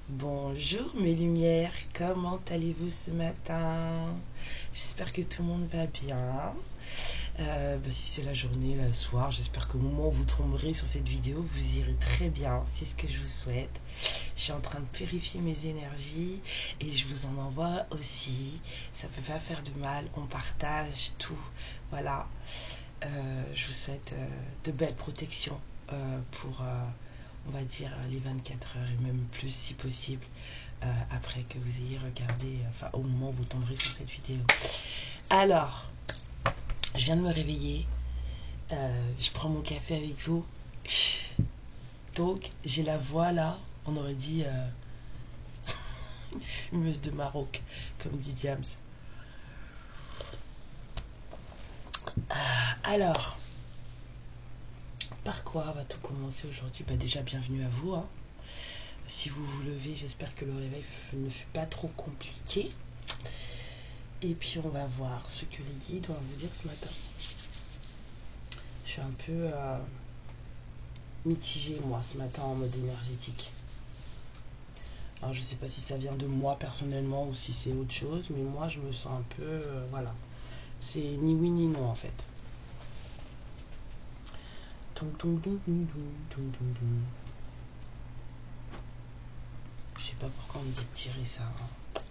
Bonjour mes lumières, comment allez-vous ce matin? J'espère que tout le monde va bien. Si c'est la journée, le soir, j'espère qu'au moment où vous tomberez sur cette vidéo, vous irez très bien. C'est ce que je vous souhaite. Je suis en train de purifier mes énergies et je vous en envoie aussi. Ça ne peut pas faire de mal, on partage tout. Voilà. Je vous souhaite de belles protections pour... on va dire les 24 heures et même plus si possible après que vous ayez regardé, enfin au moment où vous tomberez sur cette vidéo. Alors, je viens de me réveiller, je prends mon café avec vous, donc j'ai la voix là, on aurait dit une fumeuse de Maroc, comme dit James. Alors, par quoi va tout commencer aujourd'hui? Déjà bienvenue à vous, hein. Si vous vous levez, j'espère que le réveil ne fut pas trop compliqué. Et puis on va voir ce que les guides doivent vous dire ce matin. Je suis un peu mitigée moi ce matin en mode énergétique. Alors je sais pas si ça vient de moi personnellement ou si c'est autre chose, mais moi je me sens un peu, voilà. C'est ni oui ni non en fait. Je sais pas pourquoi on me dit de tirer ça. Hein.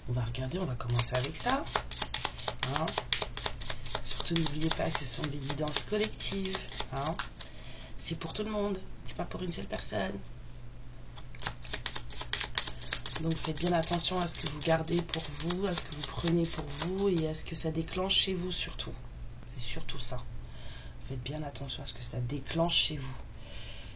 On va regarder, on va commencer avec ça. Hein. Surtout n'oubliez pas que ce sont des guidances collectives. Hein. C'est pour tout le monde, c'est pas pour une seule personne. Donc faites bien attention à ce que vous gardez pour vous, à ce que vous prenez pour vous et à ce que ça déclenche chez vous surtout. C'est surtout ça. Faites bien attention à ce que ça déclenche chez vous.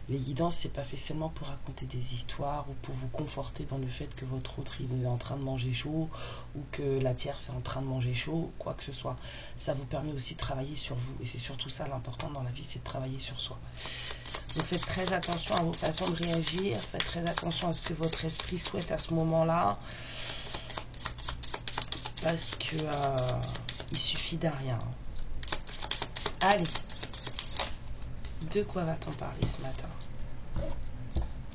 Les guidances, c'est pas fait seulement pour raconter des histoires ou pour vous conforter dans le fait que votre autre il est en train de manger chaud ou que la tierce est en train de manger chaud, quoi que ce soit. Ça vous permet aussi de travailler sur vous et c'est surtout ça l'important dans la vie, c'est de travailler sur soi. Donc faites très attention à vos façons de réagir, faites très attention à ce que votre esprit souhaite à ce moment-là parce que il suffit d'un rien. Allez. De quoi va-t-on parler ce matin?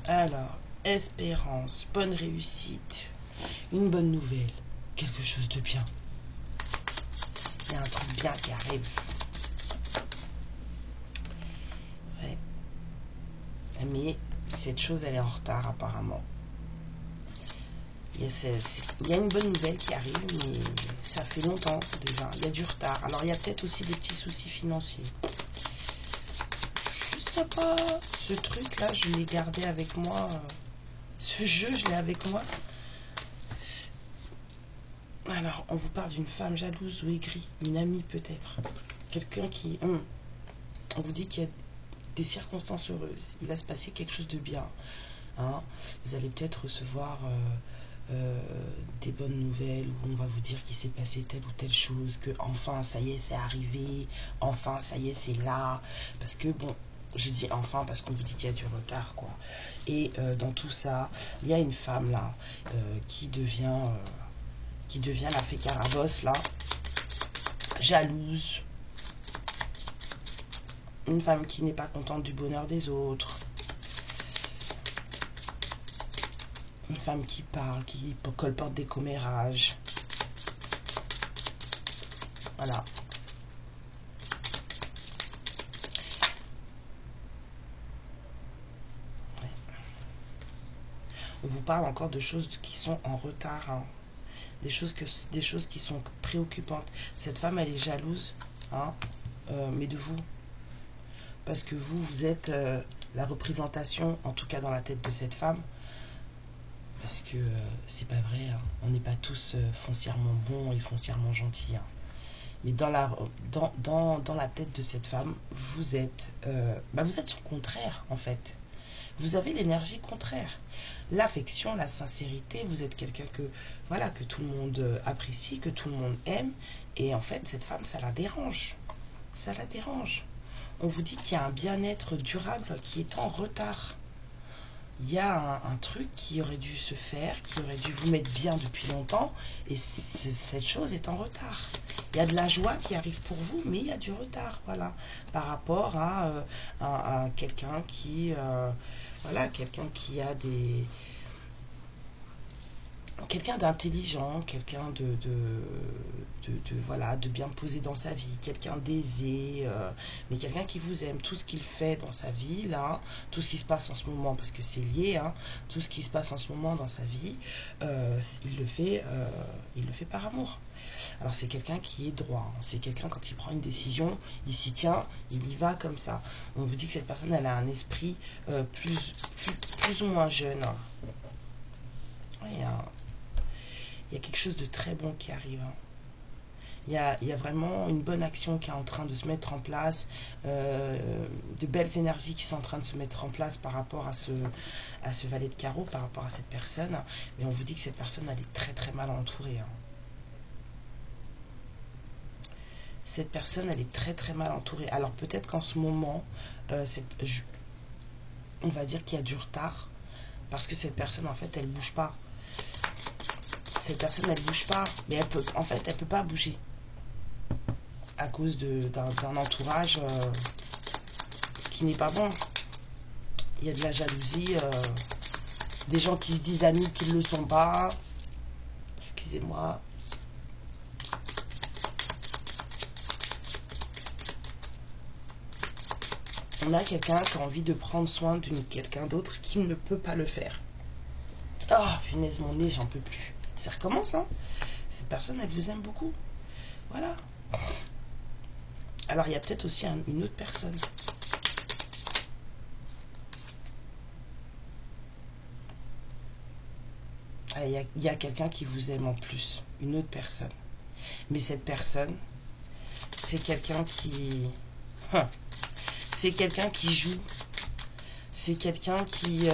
Alors, espérance, bonne réussite, une bonne nouvelle, quelque chose de bien. Il y a un truc bien qui arrive. Ouais. Mais cette chose, elle est en retard apparemment. Il y a une bonne nouvelle qui arrive, mais ça fait longtemps déjà. Il y a du retard. Alors, il y a peut-être aussi des petits soucis financiers. Je sais pas, ce truc là je l'ai gardé avec moi, ce jeu je l'ai avec moi. Alors on vous parle d'une femme jalouse ou aigrie, une amie peut-être, quelqu'un qui, on vous dit qu'il y a des circonstances heureuses, il va se passer quelque chose de bien, hein. Vous allez peut-être recevoir des bonnes nouvelles où on va vous dire qu'il s'est passé telle ou telle chose, que enfin ça y est c'est arrivé, enfin ça y est c'est là, parce que bon, je dis enfin parce qu'on vous dit qu'il y a du retard quoi. Et dans tout ça, il y a une femme là qui devient la fée Carabosse là, jalouse, une femme qui n'est pas contente du bonheur des autres, une femme qui parle, qui colporte des commérages. Voilà. On vous parle encore de choses qui sont en retard, hein. Des choses qui sont préoccupantes. Cette femme, elle est jalouse, hein, mais de vous. Parce que vous êtes la représentation, en tout cas dans la tête de cette femme. Parce que c'est pas vrai, hein. On n'est pas tous foncièrement bons et foncièrement gentils. Hein. Mais dans la tête de cette femme, vous êtes son contraire, en fait. Vous avez l'énergie contraire. L'affection, la sincérité, vous êtes quelqu'un que tout le monde apprécie, que tout le monde aime. Et en fait, cette femme, ça la dérange. Ça la dérange. On vous dit qu'il y a un bien-être durable qui est en retard. il y a un truc qui aurait dû se faire, qui aurait dû vous mettre bien depuis longtemps, et cette chose est en retard. Il y a de la joie qui arrive pour vous, mais il y a du retard, voilà, par rapport à quelqu'un qui, voilà, quelqu'un qui a des... Quelqu'un d'intelligent, quelqu'un voilà, de bien posé dans sa vie, quelqu'un d'aisé, mais quelqu'un qui vous aime. Tout ce qu'il fait dans sa vie, là, tout ce qui se passe en ce moment, parce que c'est lié, hein, tout ce qui se passe en ce moment dans sa vie, il le fait par amour. Alors c'est quelqu'un qui est droit, hein. C'est quelqu'un, quand il prend une décision, il s'y tient, il y va comme ça. On vous dit que cette personne, elle a un esprit plus ou moins jeune. Il y a quelque chose de très bon qui arrive, hein. Il y a vraiment une bonne action qui est en train de se mettre en place, de belles énergies qui sont en train de se mettre en place par rapport à ce valet de carreau, par rapport à cette personne. Mais on vous dit que cette personne, elle est très très mal entourée, hein. Cette personne, elle est très très mal entourée. Alors peut-être qu'en ce moment, on va dire qu'il y a du retard, parce que cette personne, en fait, elle bouge pas. Cette personne, elle bouge pas, mais elle peut pas bouger à cause d'un entourage qui n'est pas bon. Il y a de la jalousie, des gens qui se disent amis qui ne le sont pas. Excusez-moi. On a quelqu'un qui a envie de prendre soin de quelqu'un d'autre qui ne peut pas le faire. Oh, punaise, mon nez, j'en peux plus. Ça recommence, hein. Cette personne, elle vous aime beaucoup. Voilà. Alors, il y a peut-être aussi une autre personne. Il y a quelqu'un qui vous aime en plus. Une autre personne. Mais cette personne, c'est quelqu'un qui... C'est quelqu'un qui joue. C'est quelqu'un qui...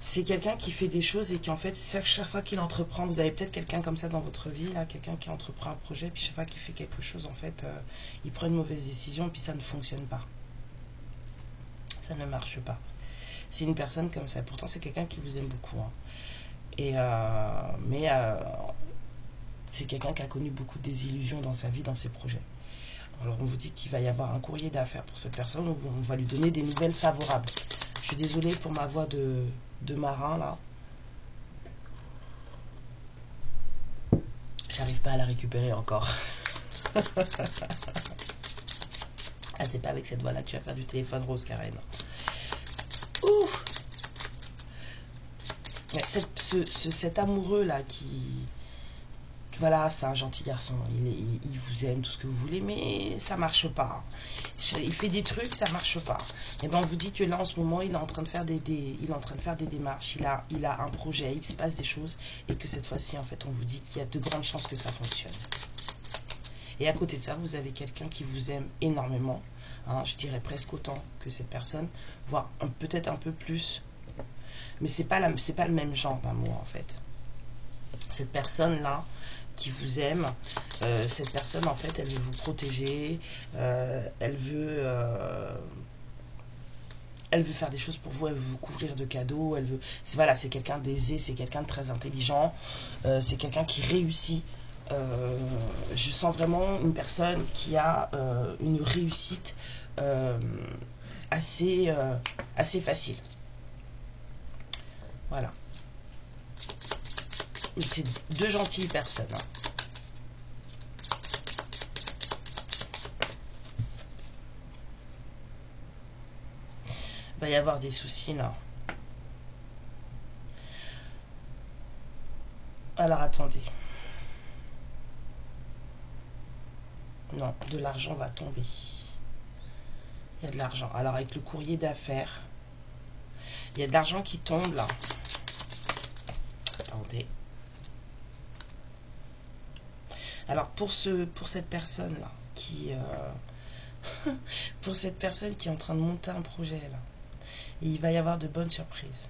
C'est quelqu'un qui fait des choses et qui, en fait, chaque fois qu'il entreprend, vous avez peut-être quelqu'un comme ça dans votre vie, là, quelqu'un qui entreprend un projet, puis chaque fois qu'il fait quelque chose, en fait, il prend une mauvaise décision, et puis ça ne fonctionne pas. Ça ne marche pas. C'est une personne comme ça. Pourtant, c'est quelqu'un qui vous aime beaucoup, hein. Mais c'est quelqu'un qui a connu beaucoup de désillusions dans sa vie, dans ses projets. Alors, on vous dit qu'il va y avoir un courrier d'affaires pour cette personne, où on va lui donner des nouvelles favorables. Je suis désolée pour ma voix de marin, là. J'arrive pas à la récupérer encore. Ah, c'est pas avec cette voix-là que tu vas faire du téléphone rose, Karen. Ouh. Mais cet amoureux-là qui... Voilà, c'est un gentil garçon. Il vous aime, tout ce que vous voulez, mais ça marche pas. Il fait des trucs, ça marche pas. Et ben on vous dit que là en ce moment il est en train de faire des démarches. Il a un projet, il se passe des choses, et que cette fois-ci en fait on vous dit qu'il y a de grandes chances que ça fonctionne. Et à côté de ça, vous avez quelqu'un qui vous aime énormément, hein, je dirais presque autant que cette personne, voire peut-être un peu plus. Mais c'est pas le même genre d'amour en fait. Cette personne-là qui vous aime, cette personne en fait elle veut vous protéger, elle veut faire des choses pour vous, elle veut vous couvrir de cadeaux, voilà, c'est quelqu'un d'aisé, c'est quelqu'un de très intelligent, c'est quelqu'un qui réussit. Je sens vraiment une personne qui a une réussite assez facile. Voilà. C'est deux gentilles personnes, hein. Il va y avoir des soucis là. Alors attendez. Non, de l'argent va tomber. Il y a de l'argent. Alors avec le courrier d'affaires, il y a de l'argent qui tombe là. Attendez. Alors pour cette personne là qui pour cette personne qui est en train de monter un projet là, il va y avoir de bonnes surprises.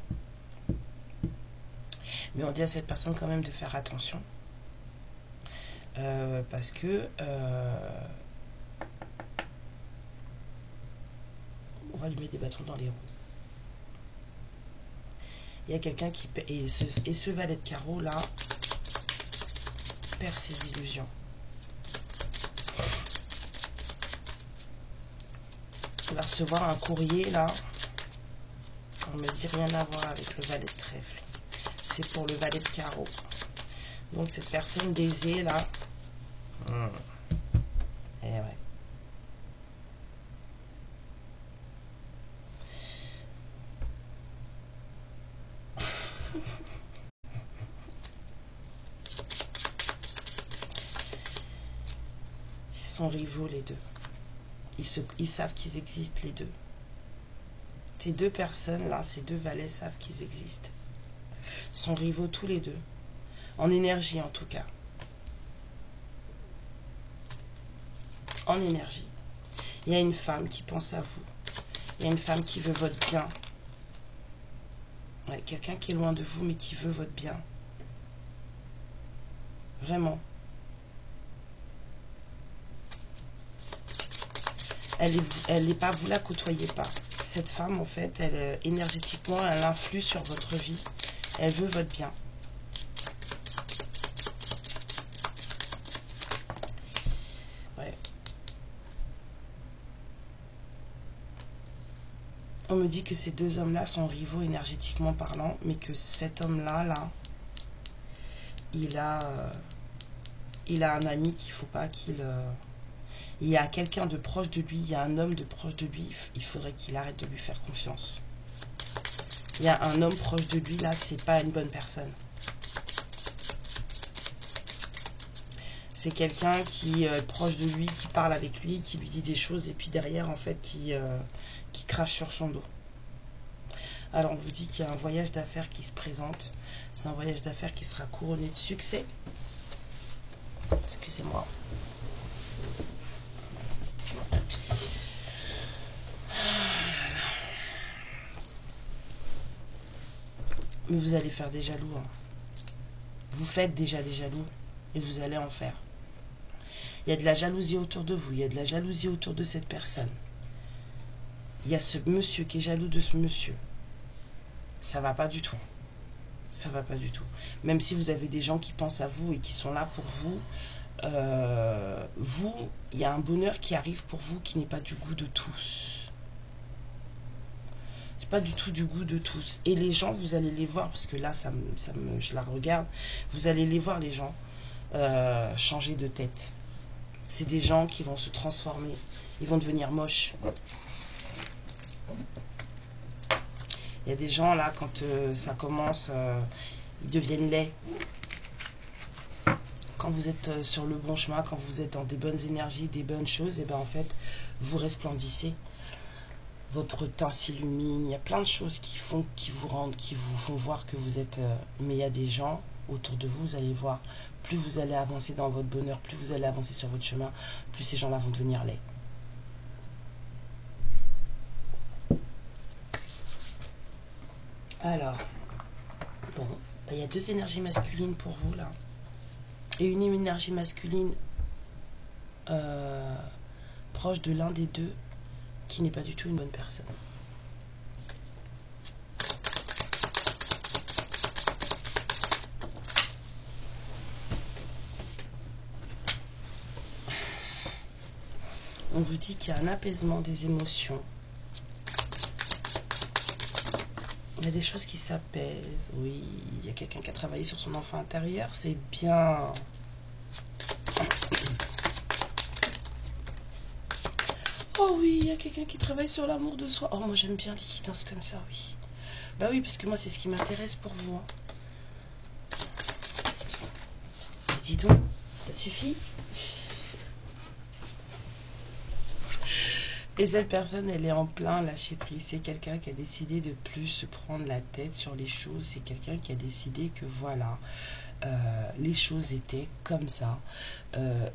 Mais on dit à cette personne quand même de faire attention, parce que on va lui mettre des bâtons dans les roues. Il y a quelqu'un qui... Et ce valet de carreau là perd ses illusions. Il va recevoir un courrier là. On me dit rien à voir avec le valet de trèfle. C'est pour le valet de carreau. Donc cette personne baisée là. Et ouais. Ils sont rivaux les deux. Ils savent qu'ils existent les deux. Ces deux personnes là, ces deux valets savent qu'ils existent. Ils sont rivaux tous les deux. En énergie en tout cas. En énergie. Il y a une femme qui pense à vous. Il y a une femme qui veut votre bien. Ouais, quelqu'un qui est loin de vous mais qui veut votre bien. Vraiment. Elle n'est pas, vous la côtoyez pas. Cette femme, en fait, elle énergétiquement, elle influe sur votre vie. Elle veut votre bien. Ouais. On me dit que ces deux hommes-là sont rivaux énergétiquement parlant, mais que cet homme-là, il a un ami qu'il ne faut pas qu'il... Il y a quelqu'un de proche de lui, il y a un homme de proche de lui, il faudrait qu'il arrête de lui faire confiance. Il y a un homme proche de lui, là, c'est pas une bonne personne. C'est quelqu'un qui est proche de lui, qui parle avec lui, qui lui dit des choses, et puis derrière, en fait, qui crache sur son dos. Alors, on vous dit qu'il y a un voyage d'affaires qui se présente. C'est un voyage d'affaires qui sera couronné de succès. Excusez-moi. Mais vous allez faire des jaloux. Hein. Vous faites déjà des jaloux et vous allez en faire. Il y a de la jalousie autour de vous. Il y a de la jalousie autour de cette personne. Il y a ce monsieur qui est jaloux de ce monsieur. Ça va pas du tout. Ça va pas du tout. Même si vous avez des gens qui pensent à vous et qui sont là pour vous, il y a un bonheur qui arrive pour vous qui n'est pas du goût de tous. Pas du tout du goût de tous. Et les gens, vous allez les voir, parce que là, je la regarde, vous allez les voir, les gens, changer de tête. C'est des gens qui vont se transformer. Ils vont devenir moches. Il y a des gens, là, quand ça commence, ils deviennent laids. Quand vous êtes sur le bon chemin, quand vous êtes dans des bonnes énergies, des bonnes choses, et bien en fait, vous resplendissez. Votre teint s'illumine, il y a plein de choses qui vous font voir que vous êtes... mais il y a des gens autour de vous, vous allez voir, plus vous allez avancer dans votre bonheur, plus vous allez avancer sur votre chemin, plus ces gens-là vont devenir laids. Alors, bon, il y a deux énergies masculines pour vous, là. Et une énergie masculine proche de l'un des deux, qui n'est pas du tout une bonne personne. On vous dit qu'il y a un apaisement des émotions. Il y a des choses qui s'apaisent. Oui, il y a quelqu'un qui a travaillé sur son enfant intérieur. C'est bien. Oh oui, il y a quelqu'un qui travaille sur l'amour de soi. Oh, moi j'aime bien les qui dansent comme ça, oui. Bah oui, parce que moi c'est ce qui m'intéresse pour vous. Hein. Dis donc, ça suffit. Et cette personne, elle est en plein lâcher prise. C'est quelqu'un qui a décidé de plus se prendre la tête sur les choses. C'est quelqu'un qui a décidé que voilà, les choses étaient comme ça.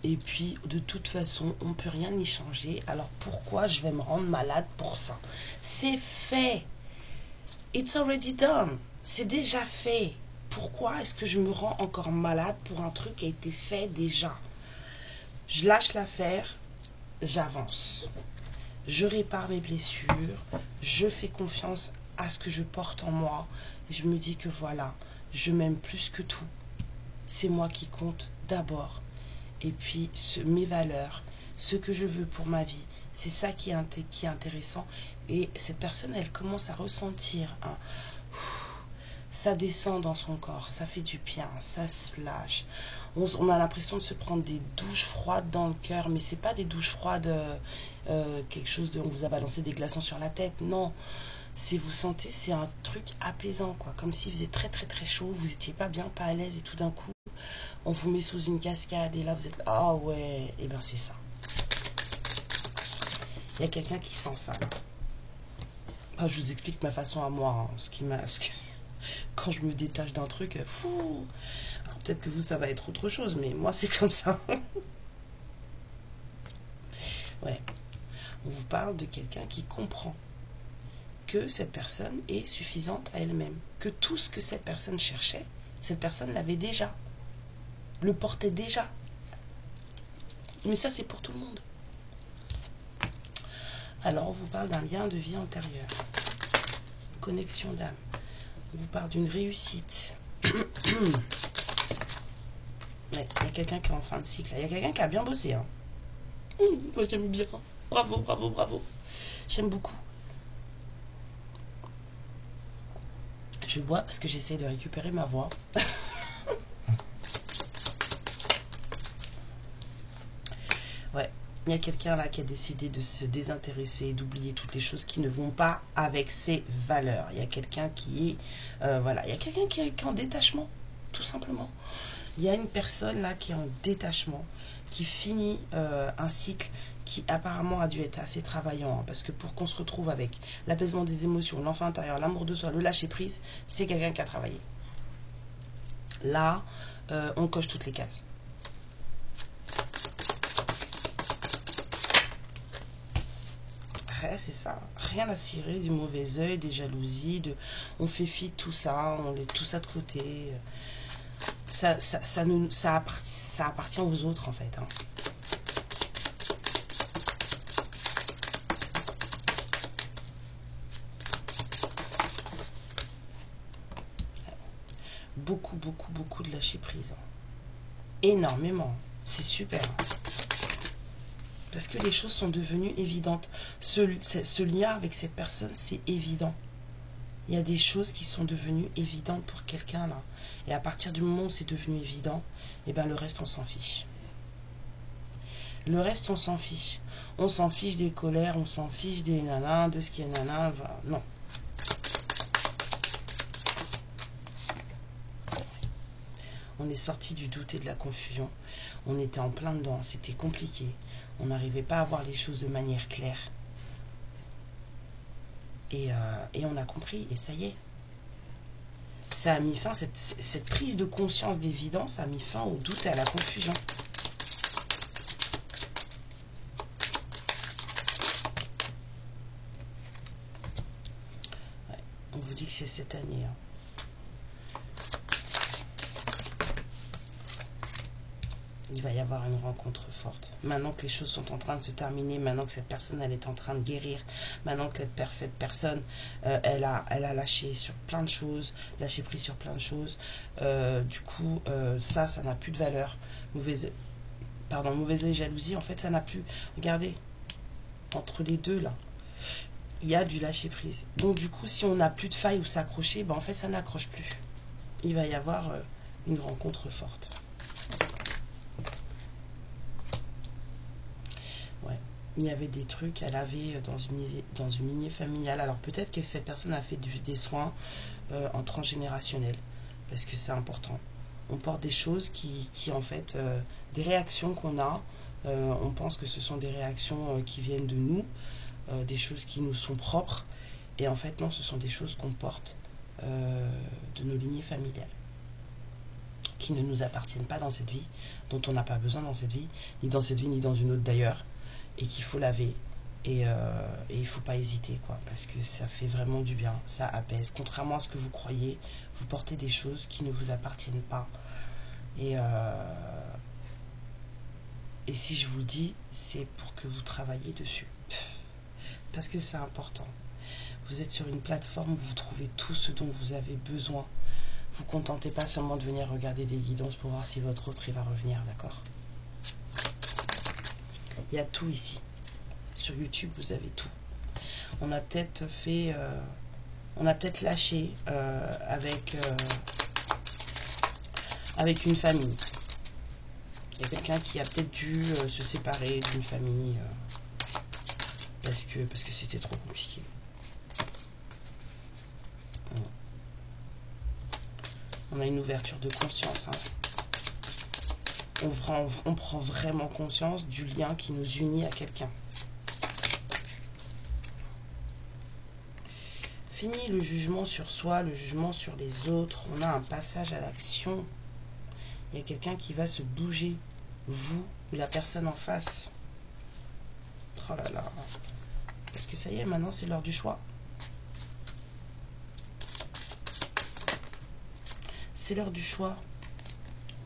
Et puis, de toute façon, on ne peut rien y changer. Alors, pourquoi je vais me rendre malade pour ça? C'est fait. It's already done. C'est déjà fait. Pourquoi est-ce que je me rends encore malade pour un truc qui a été fait déjà? Je lâche l'affaire, j'avance. Je répare mes blessures, je fais confiance à ce que je porte en moi. Et je me dis que voilà, je m'aime plus que tout. C'est moi qui compte d'abord. Et puis mes valeurs, ce que je veux pour ma vie, c'est ça qui est intéressant. Et cette personne, elle commence à ressentir ça descend dans son corps, ça fait du bien, ça se lâche. On a l'impression de se prendre des douches froides dans le cœur, mais c'est pas des douches froides, quelque chose de on vous a balancé des glaçons sur la tête, non. Si vous sentez, c'est un truc apaisant, quoi. Comme s'il faisait très très très chaud, vous étiez pas bien, pas à l'aise, et tout d'un coup, on vous met sous une cascade, et là vous êtes là, ah ouais, et bien c'est ça. Il y a quelqu'un qui sent ça, là. Ah, je vous explique ma façon à moi, hein, quand je me détache d'un truc, fou. Alors peut-être que vous, ça va être autre chose, mais moi, c'est comme ça. Ouais. On vous parle de quelqu'un qui comprend que cette personne est suffisante à elle-même. Que tout ce que cette personne cherchait, cette personne l'avait déjà. Le portait déjà. Mais ça, c'est pour tout le monde. Alors, on vous parle d'un lien de vie antérieur. Connexion d'âme. On vous parle d'une réussite. Ouais, il y a quelqu'un qui est en fin de cycle. Il y a quelqu'un qui a bien bossé. Hein. Moi, j'aime bien. Bravo, bravo, bravo. J'aime beaucoup. Je bois parce que j'essaie de récupérer ma voix. Ouais, il y a quelqu'un là qui a décidé de se désintéresser, d'oublier toutes les choses qui ne vont pas avec ses valeurs. Il y a quelqu'un qui est, voilà, il y a quelqu'un qui est en détachement, tout simplement. Il y a une personne là qui est en détachement, qui finit un cycle qui apparemment a dû être assez travaillant, hein, parce que pour qu'on se retrouve avec l'apaisement des émotions, l'enfant intérieur, l'amour de soi, le lâcher prise, c'est quelqu'un qui a travaillé. Là, on coche toutes les cases. Ouais, c'est ça, rien à cirer du mauvais œil, des jalousies, on fait fi de tout ça, on laisse tout ça de côté. Ça appartient aux autres en fait. Hein. Beaucoup, beaucoup, beaucoup de lâcher prise. Hein. Énormément. C'est super. Parce que les choses sont devenues évidentes. Ce lien avec cette personne, c'est évident. Il y a des choses qui sont devenues évidentes pour quelqu'un là. Et à partir du moment où c'est devenu évident, et ben le reste on s'en fiche. Le reste on s'en fiche. On s'en fiche des colères, on s'en fiche des nanas, de ce qui est nana. Non. On est sorti du doute et de la confusion. On était en plein dedans, c'était compliqué. On n'arrivait pas à voir les choses de manière claire. Et on a compris, et ça y est. Ça a mis fin, cette prise de conscience d'évidence a mis fin au doute et à la confusion. Ouais, on vous dit que c'est cette année. Hein. Il va y avoir une rencontre forte. Maintenant que les choses sont en train de se terminer, maintenant que cette personne elle est en train de guérir, maintenant que cette personne elle a lâché sur plein de choses, lâché prise sur plein de choses, du coup ça n'a plus de valeur. Mauvaise œil, jalousie, en fait ça n'a plus. Regardez, entre les deux là, il y a du lâcher prise. Donc du coup si on n'a plus de faille où s'accrocher, ben en fait ça n'accroche plus. Il va y avoir une rencontre forte. Ouais. Il y avait des trucs, elle avait dans une lignée familiale. Alors peut-être que cette personne a fait des soins en transgénérationnel, parce que c'est important. On porte des choses qui en fait, des réactions qu'on a, on pense que ce sont des réactions qui viennent de nous, des choses qui nous sont propres, et en fait non, ce sont des choses qu'on porte de nos lignées familiales, qui ne nous appartiennent pas dans cette vie, dont on n'a pas besoin dans cette vie, ni dans cette vie, ni dans une autre d'ailleurs, et qu'il faut laver, et il ne faut pas hésiter, quoi, parce que ça fait vraiment du bien, ça apaise. Contrairement à ce que vous croyez, vous portez des choses qui ne vous appartiennent pas, et si je vous le dis, c'est pour que vous travailliez dessus, parce que c'est important. Vous êtes sur une plateforme où vous trouvez tout ce dont vous avez besoin. Vous ne contentez pas seulement de venir regarder des guidances pour voir si votre autre il va revenir, d'accord? Il y a tout ici. Sur YouTube, vous avez tout. On a peut-être fait... on a peut-être lâché avec une famille. Il y a quelqu'un qui a peut-être dû se séparer d'une famille parce que c'était trop compliqué. On a une ouverture de conscience. Hein. On prend vraiment conscience du lien qui nous unit à quelqu'un. Fini le jugement sur soi, le jugement sur les autres. On a un passage à l'action. Il y a quelqu'un qui va se bouger, vous ou la personne en face. Oh là là. Parce que ça y est, maintenant c'est l'heure du choix. C'est l'heure du choix.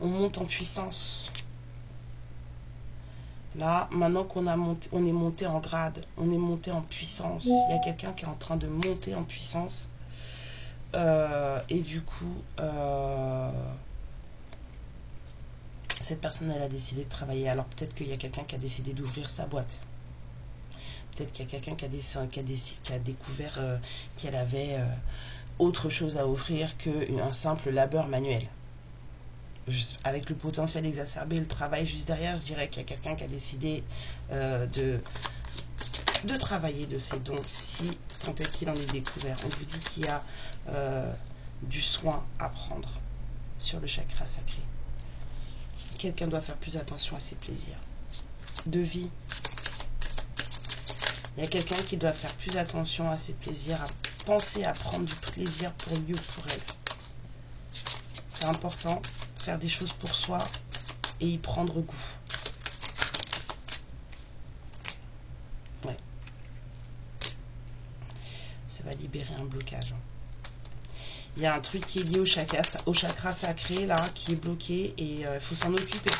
On monte en puissance. Là, maintenant qu'on a monté, on est monté en grade, on est monté en puissance. Il y a quelqu'un qui est en train de monter en puissance. Et du coup, cette personne, elle a décidé de travailler. Alors peut-être qu'il y a quelqu'un qui a décidé d'ouvrir sa boîte. Peut-être qu'il y a quelqu'un qui a découvert qu'elle avait autre chose à offrir qu'un simple labeur manuel. Avec le potentiel exacerbé, le travail juste derrière, je dirais qu'il y a quelqu'un qui a décidé de travailler de ses dons, si tant est qu'il en est découvert. On vous dit qu'il y a du soin à prendre sur le chakra sacré. Quelqu'un doit faire plus attention à ses plaisirs de vie. Il y a quelqu'un qui doit faire plus attention à ses plaisirs, à penser à prendre du plaisir pour lui ou pour elle. C'est important, faire des choses pour soi et y prendre goût. Ouais. Ça va libérer un blocage. Il y a un truc qui est lié au chakra sacré, là, qui est bloqué et il faut s'en occuper.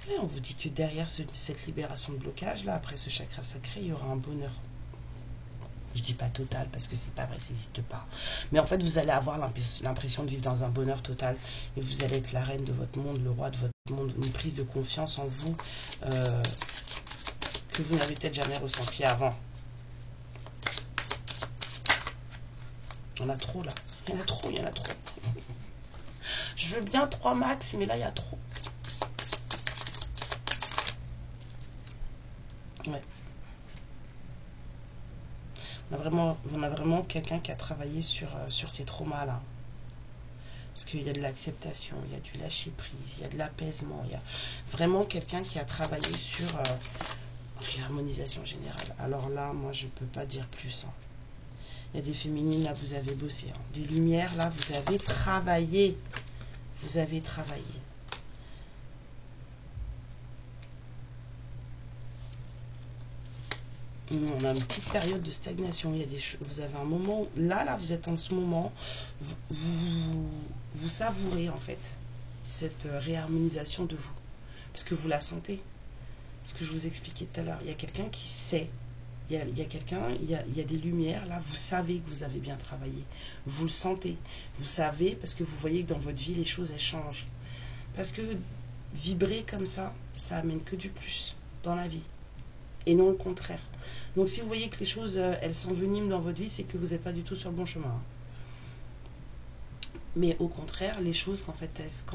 Et on vous dit que derrière cette libération de blocage, là, après ce chakra sacré, il y aura un bonheur. Je dis pas total parce que c'est pas vrai, ça n'existe pas. Mais en fait, vous allez avoir l'impression de vivre dans un bonheur total et vous allez être la reine de votre monde, le roi de votre monde, une prise de confiance en vous que vous n'avez peut-être jamais ressenti avant. Il y en a trop là. Il y en a trop, il y en a trop. Je veux bien 3 max, mais là, il y a trop. Ouais. On a vraiment quelqu'un qui a travaillé sur ces traumas-là. Parce qu'il y a de l'acceptation, il y a du lâcher-prise, il y a de l'apaisement. Il y a vraiment quelqu'un qui a travaillé sur réharmonisation générale. Alors là, moi, je ne peux pas dire plus. Hein. Il y a des féminines, là, vous avez bossé. Hein. Des lumières, là, vous avez travaillé. Vous avez travaillé. On a une petite période de stagnation. Il y a des choses, vous avez un moment où, là, vous êtes en ce moment, vous savourez en fait cette réharmonisation de vous. Parce que vous la sentez. Ce que je vous expliquais tout à l'heure. Il y a quelqu'un qui sait. Il y a des lumières, là, vous savez que vous avez bien travaillé. Vous le sentez. Vous savez parce que vous voyez que dans votre vie, les choses, elles changent. Parce que vibrer comme ça amène que du plus dans la vie. Et non le contraire. Donc si vous voyez que les choses, elles s'enveniment dans votre vie, c'est que vous n'êtes pas du tout sur le bon chemin. Hein. Mais au contraire, les choses, quand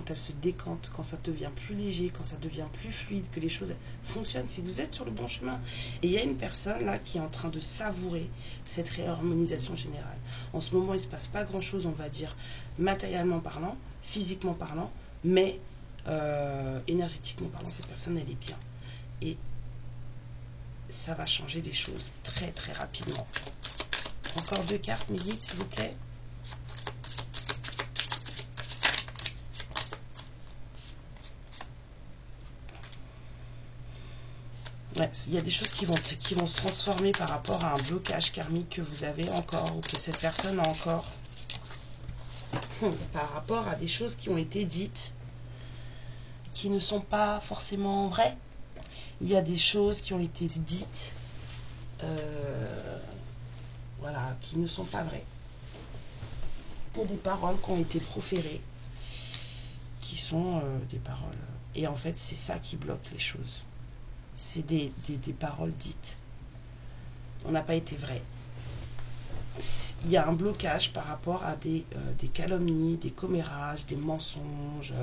elles se décantent, quand ça devient plus léger, quand ça devient plus fluide, que les choses fonctionnent, c'est que vous êtes sur le bon chemin. Et il y a une personne là qui est en train de savourer cette réharmonisation générale. En ce moment, il ne se passe pas grand-chose, on va dire, matériellement parlant, physiquement parlant, mais énergétiquement parlant, cette personne, elle est bien. Et ça va changer des choses très très rapidement. Encore 2 cartes, mes guides, s'il vous plaît. Ouais, il y a des choses qui vont se transformer par rapport à un blocage karmique que vous avez encore ou que cette personne a encore. Par rapport à des choses qui ont été dites qui ne sont pas forcément vraies. Il y a des choses qui ont été dites, voilà, qui ne sont pas vraies. Il y a des paroles qui ont été proférées, qui sont des paroles. Et en fait, c'est ça qui bloque les choses. C'est des paroles dites. On n'a pas été vrai. Il y a un blocage par rapport à des calomnies, des commérages, des mensonges,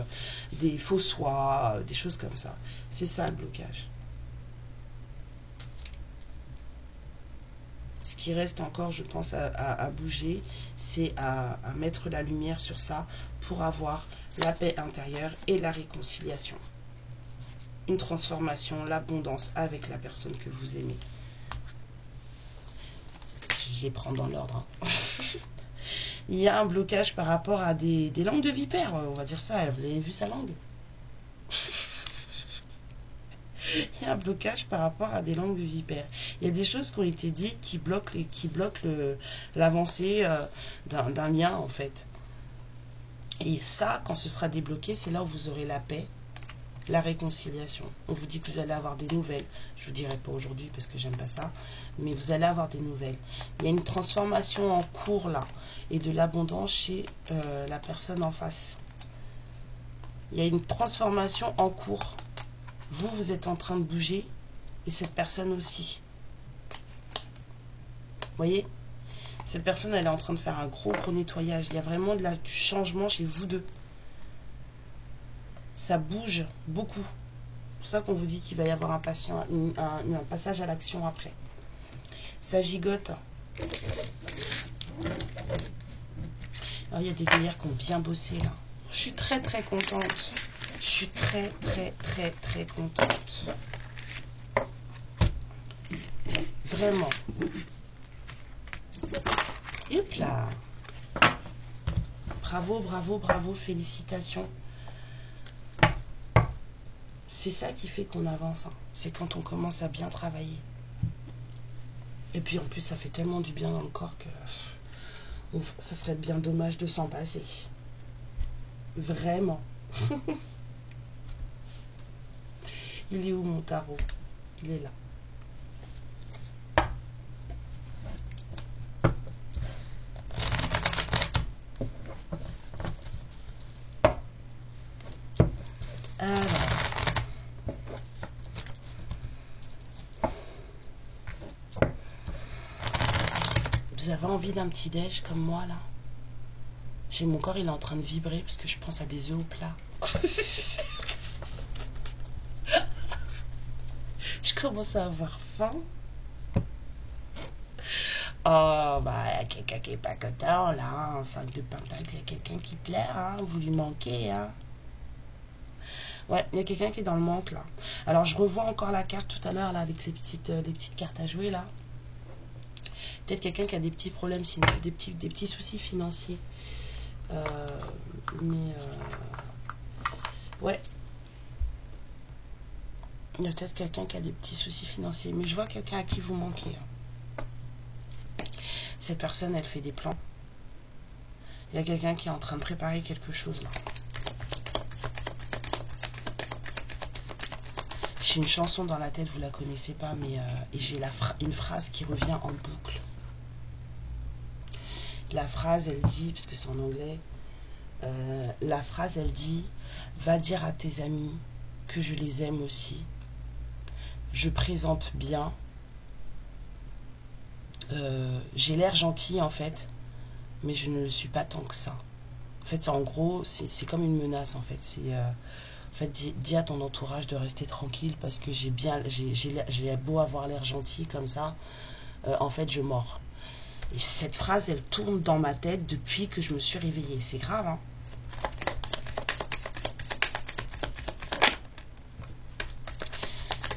des faux soins, des choses comme ça. C'est ça le blocage. Ce qui reste encore, je pense, à bouger, c'est à mettre la lumière sur ça pour avoir la paix intérieure et la réconciliation. Une transformation, l'abondance avec la personne que vous aimez. Je les prends dans l'ordre. Hein. Il y a un blocage par rapport à des langues de vipère, on va dire ça. Vous avez vu sa langue? Il y a un blocage par rapport à des langues de vipère. Il y a des choses qui ont été dites qui bloquent l'avancée d'un lien, en fait. Et ça, quand ce sera débloqué, c'est là où vous aurez la paix, la réconciliation. On vous dit que vous allez avoir des nouvelles. Je ne vous dirai pas aujourd'hui parce que j'aime pas ça, mais vous allez avoir des nouvelles. Il y a une transformation en cours là et de l'abondance chez la personne en face. Il y a une transformation en cours. Vous êtes en train de bouger et cette personne aussi. Vous voyez? Cette personne, elle est en train de faire un gros nettoyage. Il y a vraiment du changement chez vous deux. Ça bouge beaucoup. C'est pour ça qu'on vous dit qu'il va y avoir un passage à l'action après. Ça gigote. Alors, il y a des guerrières qui ont bien bossé là. Je suis très très contente. Je suis très très très très contente. Vraiment. Hop là. Bravo, bravo, bravo, félicitations. C'est ça qui fait qu'on avance. Hein. C'est quand on commence à bien travailler. Et puis en plus, ça fait tellement du bien dans le corps que ça serait bien dommage de s'en passer. Vraiment. Il est où mon tarot? Il est là. Alors. Vous avez envie d'un petit déj comme moi là? J'ai mon corps, il est en train de vibrer parce que je pense à des œufs au plat. Je commence à avoir faim. Oh, bah, il y a quelqu'un qui est pas content, là, hein. 5 de pentacle, il y a quelqu'un qui pleure, hein. Vous lui manquez, hein. Ouais, il y a quelqu'un qui est dans le manque, là. Alors, je revois encore la carte tout à l'heure, là, avec les petites cartes à jouer, là. Peut-être quelqu'un qui a des petits problèmes, des petits soucis financiers. Ouais. Il y a peut-être quelqu'un qui a des petits soucis financiers. Mais je vois quelqu'un à qui vous manquez. Hein. Cette personne, elle fait des plans. Il y a quelqu'un qui est en train de préparer quelque chose là. J'ai une chanson dans la tête, vous la connaissez pas, mais et j'ai une phrase qui revient en boucle. La phrase, elle dit, parce que c'est en anglais, la phrase, elle dit, va dire à tes amis que je les aime aussi. Je présente bien. J'ai l'air gentil en fait, mais je ne le suis pas tant que ça. En fait, en gros, c'est comme une menace en fait. C'est en fait, dis à ton entourage de rester tranquille parce que j'ai beau avoir l'air gentil comme ça, en fait, je mords. Et cette phrase, elle tourne dans ma tête depuis que je me suis réveillée. C'est grave, hein.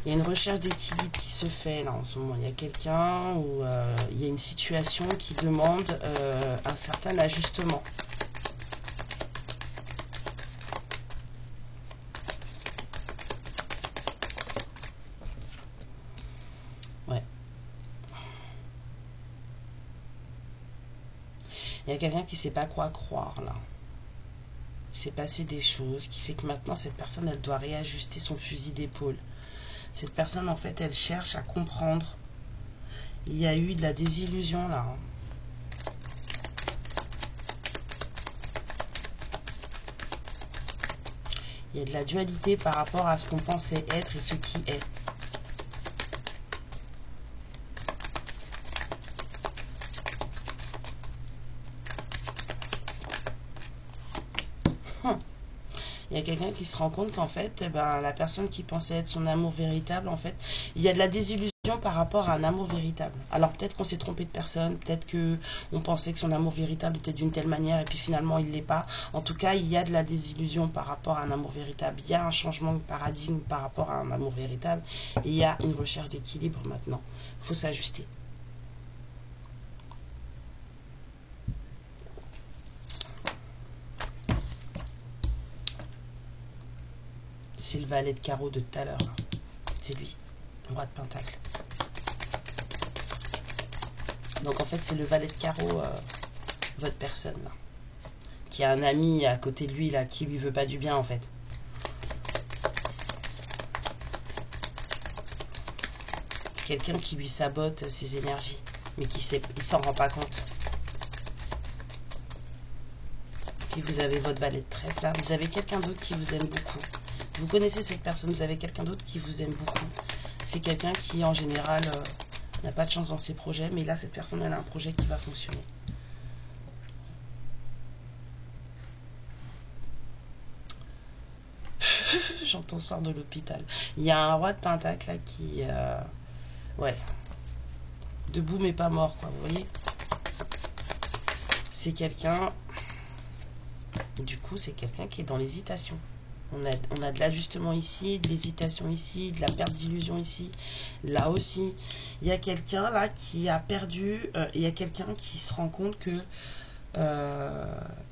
Il y a une recherche d'équilibre qui se fait là en ce moment. Il y a quelqu'un ou il y a une situation qui demande un certain ajustement. Ouais. Il y a quelqu'un qui ne sait pas quoi croire là. Il s'est passé des choses qui fait que maintenant cette personne elle doit réajuster son fusil d'épaule. Cette personne, en fait, elle cherche à comprendre. Il y a eu de la désillusion, là. Il y a de la dualité par rapport à ce qu'on pensait être et ce qui est. Il y a quelqu'un qui se rend compte qu'en fait, la personne qui pensait être son amour véritable, en fait, il y a de la désillusion par rapport à un amour véritable. Alors peut-être qu'on s'est trompé de personne, peut-être qu'on pensait que son amour véritable était d'une telle manière et puis finalement il ne l'est pas. En tout cas, il y a de la désillusion par rapport à un amour véritable. Il y a un changement de paradigme par rapport à un amour véritable et il y a une recherche d'équilibre maintenant. Il faut s'ajuster. C'est le valet de carreau de tout à l'heure. C'est lui, le roi de pentacle. Donc en fait, c'est le valet de carreau, votre personne, là. Qui a un ami à côté de lui, là, qui lui veut pas du bien, en fait. Quelqu'un qui lui sabote ses énergies, mais il s'en rend pas compte. Puis vous avez votre valet de trèfle, là. Vous avez quelqu'un d'autre qui vous aime beaucoup. Vous connaissez cette personne, vous avez quelqu'un d'autre qui vous aime beaucoup. C'est quelqu'un qui, en général, n'a pas de chance dans ses projets, mais là, cette personne, elle a un projet qui va fonctionner. J'entends sort de l'hôpital. Il y a un roi de pentacle, là, qui... ouais. Debout, mais pas mort, quoi, vous voyez. C'est quelqu'un... Du coup, c'est quelqu'un qui est dans l'hésitation. On a de l'ajustement ici, de l'hésitation ici, de la perte d'illusion ici, là aussi. Il y a quelqu'un là qui a perdu, il y a quelqu'un qui se rend compte que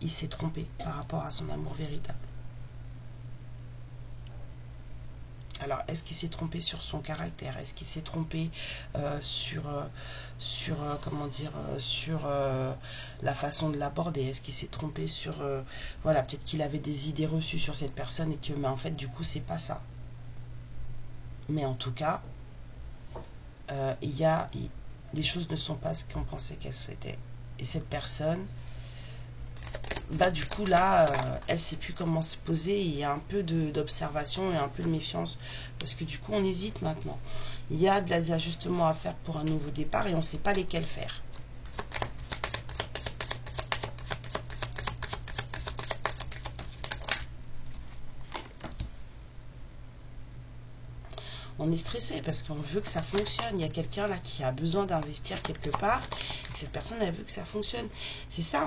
il s'est trompé par rapport à son amour véritable. Alors, est-ce qu'il s'est trompé sur son caractère? Est-ce qu'il s'est trompé sur la façon de l'aborder? Est-ce qu'il s'est trompé sur... voilà, peut-être qu'il avait des idées reçues sur cette personne et que, mais en fait, du coup, c'est pas ça. Mais en tout cas, des choses ne sont pas ce qu'on pensait qu'elles étaient. Et cette personne... du coup là elle sait plus comment se poser, il y a un peu d'observation et un peu de méfiance parce que du coup on hésite maintenant. Il y a des ajustements à faire pour un nouveau départ et on ne sait pas lesquels faire. On est stressé parce qu'on veut que ça fonctionne. Il y a quelqu'un là qui a besoin d'investir quelque part. Cette personne, elle veut que ça fonctionne. C'est ça,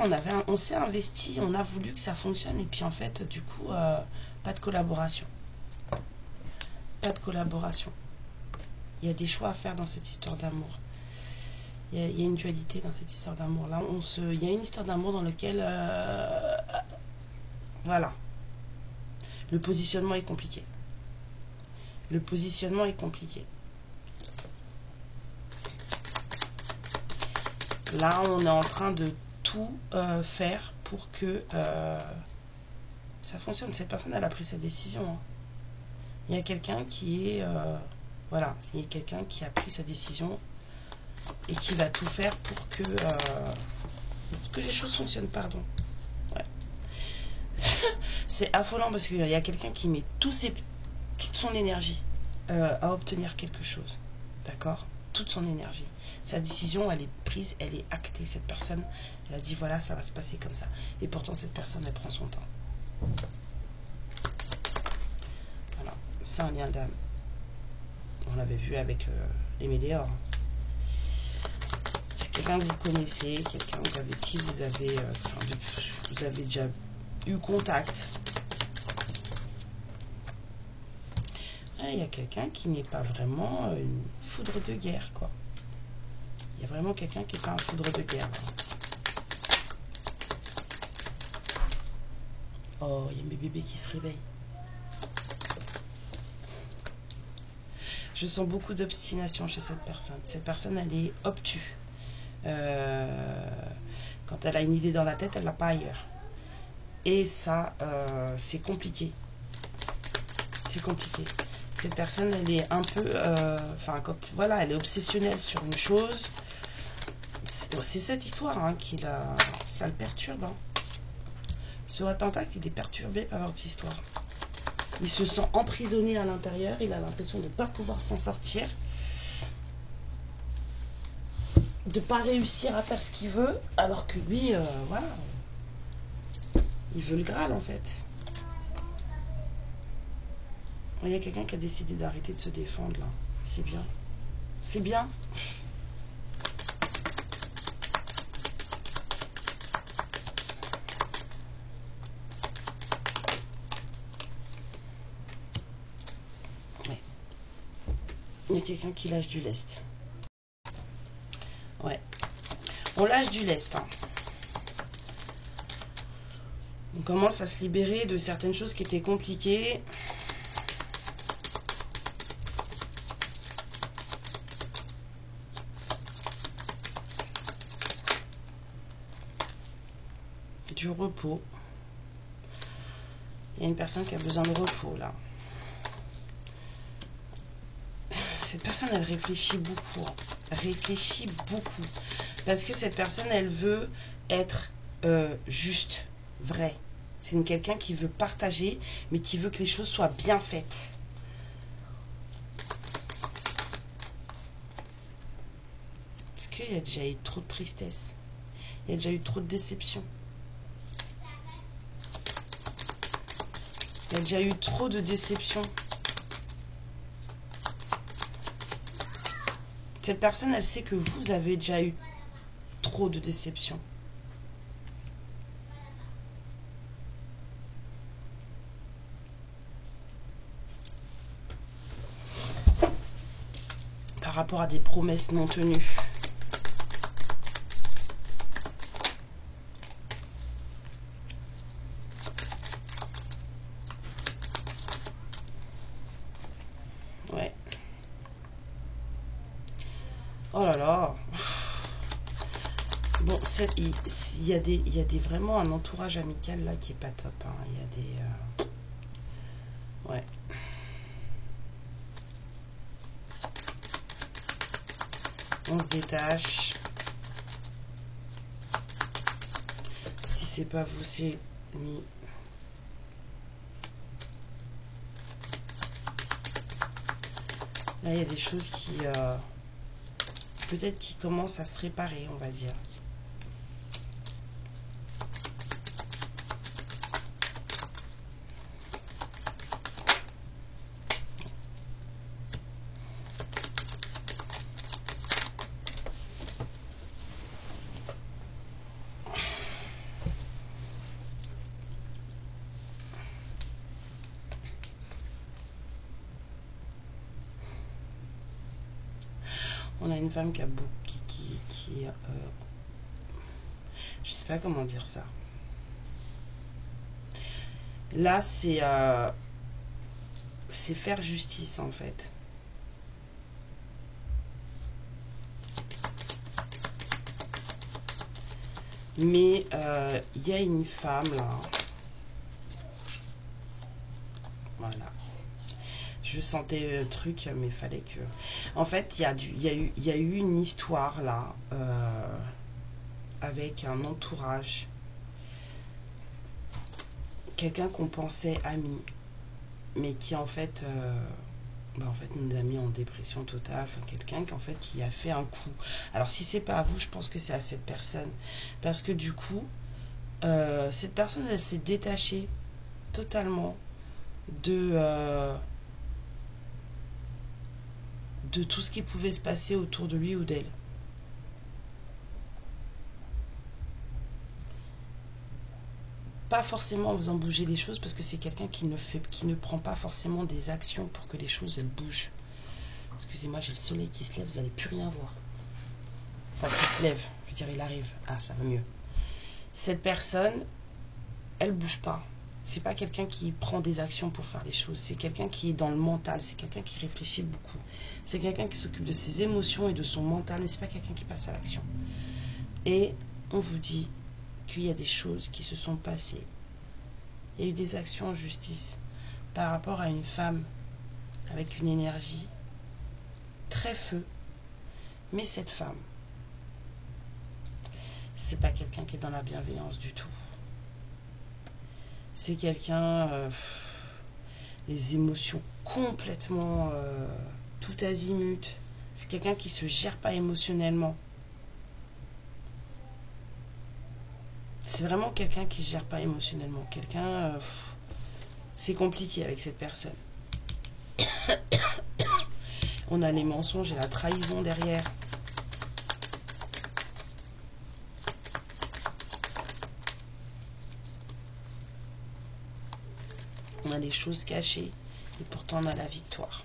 on s'est investi, on a voulu que ça fonctionne. Et puis en fait, du coup, pas de collaboration. Pas de collaboration. Il y a des choix à faire dans cette histoire d'amour. Il y a une dualité dans cette histoire d'amour. Là, il y a une histoire d'amour dans laquelle... voilà. Le positionnement est compliqué. Le positionnement est compliqué. Là, on est en train de tout faire pour que ça fonctionne. Cette personne, elle a pris sa décision. Hein. Il y a quelqu'un qui est... voilà, il y a quelqu'un qui a pris sa décision et qui va tout faire pour que les choses fonctionnent, pardon. Ouais. C'est affolant parce qu'il y a quelqu'un qui met toute son énergie à obtenir quelque chose. D'accord? Toute son énergie. Sa décision, elle est prise, elle est actée. Cette personne, elle a dit voilà, ça va se passer comme ça. Et pourtant, cette personne, elle prend son temps. Voilà, c'est un lien d'âme. On l'avait vu avec les météores. C'est quelqu'un que vous connaissez, quelqu'un avec qui vous avez déjà eu contact. Il y a quelqu'un qui n'est pas vraiment une foudre de guerre, quoi. Il y a vraiment quelqu'un qui n'est pas un foudre de guerre. Oh, il y a mes bébés qui se réveillent. Je sens beaucoup d'obstination chez cette personne. Cette personne, elle est obtuse. Quand elle a une idée dans la tête, elle ne l'a pas ailleurs. Et ça, c'est compliqué. C'est compliqué. Cette personne, elle est un peu... Enfin, quand... Voilà, elle est obsessionnelle sur une chose. C'est cette histoire hein, ça le perturbe. Hein. Ce roi de pentacle, il est perturbé par votre histoire. Il se sent emprisonné à l'intérieur. Il a l'impression de ne pas pouvoir s'en sortir. De ne pas réussir à faire ce qu'il veut. Alors que lui, voilà. Il veut le Graal, en fait. Il y a quelqu'un qui a décidé d'arrêter de se défendre, là. C'est bien. C'est bien. Ouais. Il y a quelqu'un qui lâche du lest. Ouais. On lâche du lest, hein. On commence à se libérer de certaines choses qui étaient compliquées. Du repos. Il y a une personne qui a besoin de repos là. Cette personne, elle réfléchit beaucoup. Réfléchit beaucoup. Parce que cette personne, elle veut être juste, vrai. C'est quelqu'un qui veut partager, mais qui veut que les choses soient bien faites. Parce qu'il y a déjà eu trop de tristesse. Il y a déjà eu trop de déception. Il y a déjà eu trop de déception. Cette personne, elle sait que vous avez déjà eu trop de déception. Par rapport à des promesses non tenues. Ouais. Oh là là. Bon, il y a vraiment un entourage amical là qui est pas top. Hein. Il y a des... Ouais. On se détache. Si c'est pas vous, c'est lui. Là, il y a des choses qui... peut-être qui commencent à se réparer, on va dire. On a une femme qui a beaucoup... je sais pas comment dire ça. Là, c'est faire justice, en fait. Mais il y a une femme, là. Voilà. Je sentais le truc, mais il fallait que... En fait, il y a eu une histoire, là, avec un entourage. Quelqu'un qu'on pensait ami, mais qui, en fait, nous a mis en dépression totale. Enfin, quelqu'un qui, en fait, qui a fait un coup. Alors, si c'est pas à vous, je pense que c'est à cette personne. Parce que, du coup, cette personne, elle s'est détachée totalement de tout ce qui pouvait se passer autour de lui ou d'elle. Pas forcément en faisant bouger les choses, parce que c'est quelqu'un qui ne prend pas forcément des actions pour que les choses elles bougent. Excusez-moi, j'ai le soleil qui se lève, vous n'allez plus rien voir. Enfin, qui se lève, je veux dire, il arrive. Ah, ça va mieux. Cette personne, elle bouge pas. C'est pas quelqu'un qui prend des actions pour faire les choses. C'est quelqu'un qui est dans le mental. C'est quelqu'un qui réfléchit beaucoup. C'est quelqu'un qui s'occupe de ses émotions et de son mental, mais c'est pas quelqu'un qui passe à l'action. Et on vous dit qu'il y a des choses qui se sont passées. Il y a eu des actions en justice par rapport à une femme avec une énergie très feu. Mais cette femme, c'est pas quelqu'un qui est dans la bienveillance du tout. C'est quelqu'un, les émotions complètement tout azimut. C'est quelqu'un qui se gère pas émotionnellement. C'est vraiment quelqu'un qui se gère pas émotionnellement. Quelqu'un, c'est compliqué avec cette personne. On a les mensonges et la trahison derrière. On a les choses cachées et pourtant on a la victoire.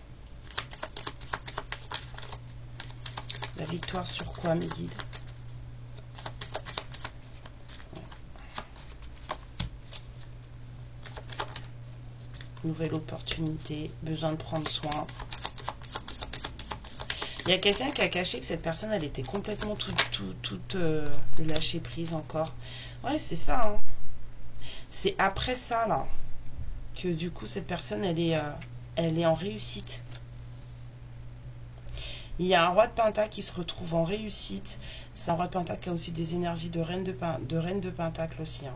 La victoire sur quoi, mes guides? Nouvelle opportunité, besoin de prendre soin. Il y a quelqu'un qui a caché que cette personne, elle était complètement toute lâcher prise encore. Ouais, c'est ça. Hein. C'est après ça, là, que du coup, cette personne, elle est en réussite. Il y a un roi de Pentacle qui se retrouve en réussite. C'est un roi de Pentacle qui a aussi des énergies de reine de Pentacle aussi. Hein.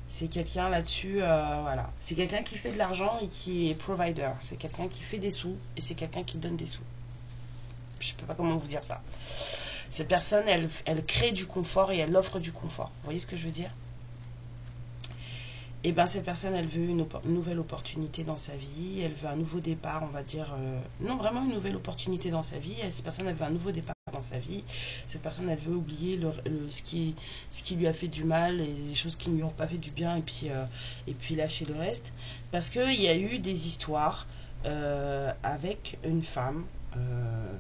C'est quelqu'un là-dessus, voilà. C'est quelqu'un qui fait de l'argent et qui est provider. C'est quelqu'un qui fait des sous et c'est quelqu'un qui donne des sous. Je ne sais pas comment vous dire ça. Cette personne, elle crée du confort et elle offre du confort. Vous voyez ce que je veux dire? Et bien cette personne, elle veut une nouvelle opportunité dans sa vie. Elle veut un nouveau départ, on va dire. Non, vraiment une nouvelle opportunité dans sa vie. Cette personne, elle veut un nouveau départ dans sa vie. Cette personne, elle veut oublier ce qui lui a fait du mal et les choses qui ne lui ont pas fait du bien et puis lâcher le reste. Parce qu'il y a eu des histoires avec une femme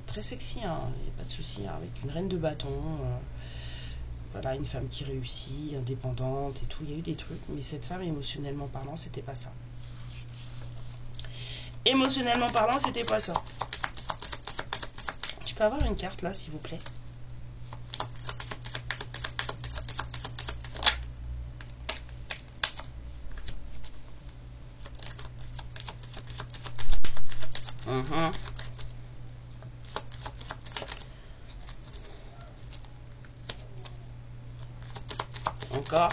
très sexy, hein, il n'y a pas de souci, hein, avec une reine de bâton. Voilà, une femme qui réussit, indépendante et tout. Il y a eu des trucs, mais cette femme, émotionnellement parlant, c'était pas ça. Émotionnellement parlant, c'était pas ça. Je peux avoir une carte là, s'il vous plaît? Encore.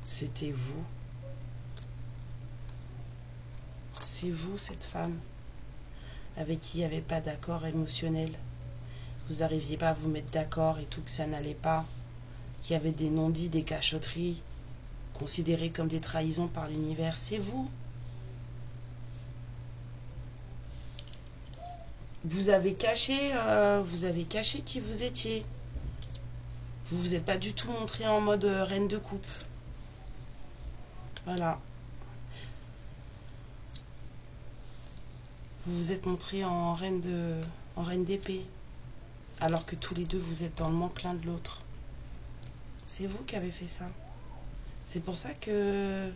C'était vous. C'est vous, cette femme, avec qui il n'y avait pas d'accord émotionnel. Vous n'arriviez pas à vous mettre d'accord et tout, que ça n'allait pas. Qu'il y avait des non-dits, des cachotteries, considérées comme des trahisons par l'univers. C'est vous. Vous avez caché qui vous étiez. Vous vous êtes pas du tout montré en mode reine de coupe. Voilà. Vous vous êtes montré en reine d'épée. Alors que tous les deux, vous êtes dans le manque l'un de l'autre. C'est vous qui avez fait ça. C'est pour ça que...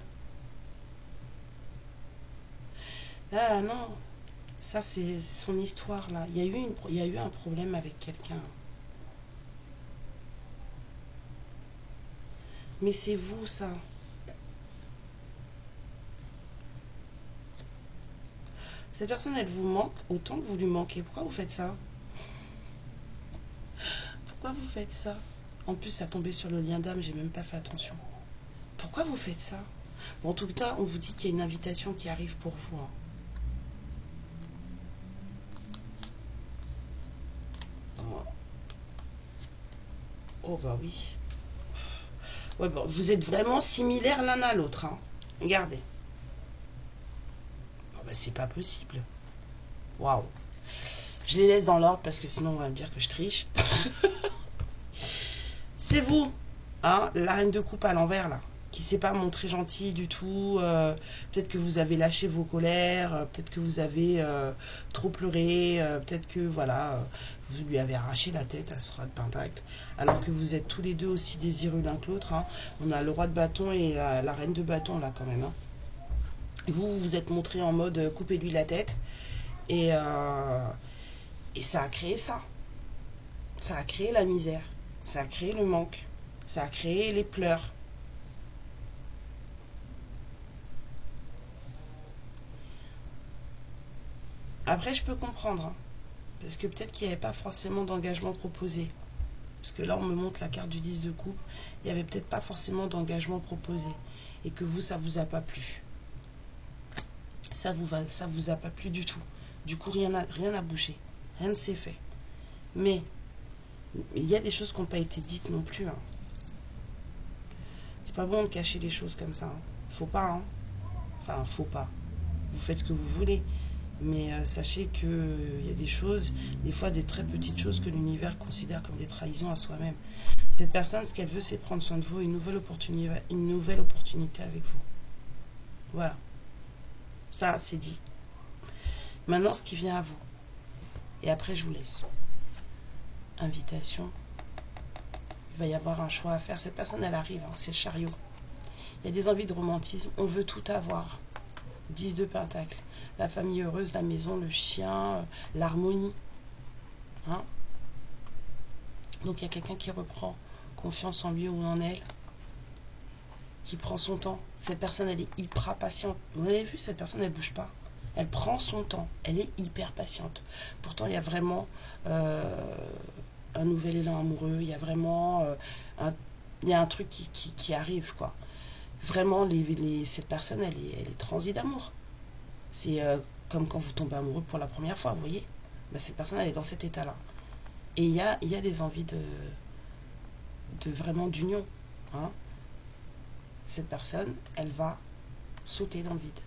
Ah non, ça c'est son histoire là. Il y a eu un problème avec quelqu'un. Mais c'est vous ça. Cette personne, elle vous manque autant que vous lui manquez. Pourquoi vous faites ça? Pourquoi vous faites ça? En plus, ça tombait sur le lien d'âme, j'ai même pas fait attention. Pourquoi vous faites ça? Bon, en tout cas, on vous dit qu'il y a une invitation qui arrive pour vous. Hein. Oh bah oui. Ouais, bon, vous êtes vraiment similaires l'un à l'autre. Hein. Regardez. Oh bah c'est pas possible. Waouh. Je les laisse dans l'ordre parce que sinon on va me dire que je triche. C'est vous, hein, la reine de coupe à l'envers là, qui s'est pas montrée gentille du tout. Peut-être que vous avez lâché vos colères, peut-être que vous avez trop pleuré, peut-être que voilà, vous lui avez arraché la tête à ce roi de Pentacle, alors que vous êtes tous les deux aussi désireux l'un que l'autre. Hein. On a le roi de bâton et la reine de bâton là quand même. Hein. Et vous vous êtes montré en mode coupez-lui la tête. Et ça a créé ça. Ça a créé la misère. Ça a créé le manque. Ça a créé les pleurs. Après, je peux comprendre. Hein, parce que peut-être qu'il n'y avait pas forcément d'engagement proposé. Parce que là, on me montre la carte du 10 de coupe. Il n'y avait peut-être pas forcément d'engagement proposé. Et que vous, ça vous a pas plu. Ça vous a pas plu du tout. Du coup, rien n'a bougé. Rien ne s'est fait. Mais il y a des choses qui n'ont pas été dites non plus. Hein. C'est pas bon de cacher des choses comme ça. Hein. Faut pas. Hein. Enfin, faut pas. Vous faites ce que vous voulez. Mais sachez qu'il y a des choses, des fois des très petites choses que l'univers considère comme des trahisons à soi-même. Cette personne, ce qu'elle veut, c'est prendre soin de vous, une nouvelle opportunité avec vous. Voilà. Ça, c'est dit. Maintenant, ce qui vient à vous. Et après, je vous laisse. Invitation. Il va y avoir un choix à faire. Cette personne, elle arrive. Hein, c'est le chariot. Il y a des envies de romantisme. On veut tout avoir. 10 de Pentacle. La famille heureuse, la maison, le chien, l'harmonie. Hein? Donc il y a quelqu'un qui reprend confiance en lui ou en elle, qui prend son temps. Cette personne, elle est hyper patiente. Vous avez vu, cette personne, elle bouge pas. Elle prend son temps. Elle est hyper patiente. Pourtant, il y a vraiment un nouvel élan amoureux. Il y a vraiment il y a un truc qui arrive, quoi. Vraiment, cette personne, elle est transie d'amour. C'est comme quand vous tombez amoureux pour la première fois, vous voyez. Ben, cette personne, elle est dans cet état-là. Et il y a des envies de vraiment d'union. Hein. Cette personne, elle va sauter dans le vide.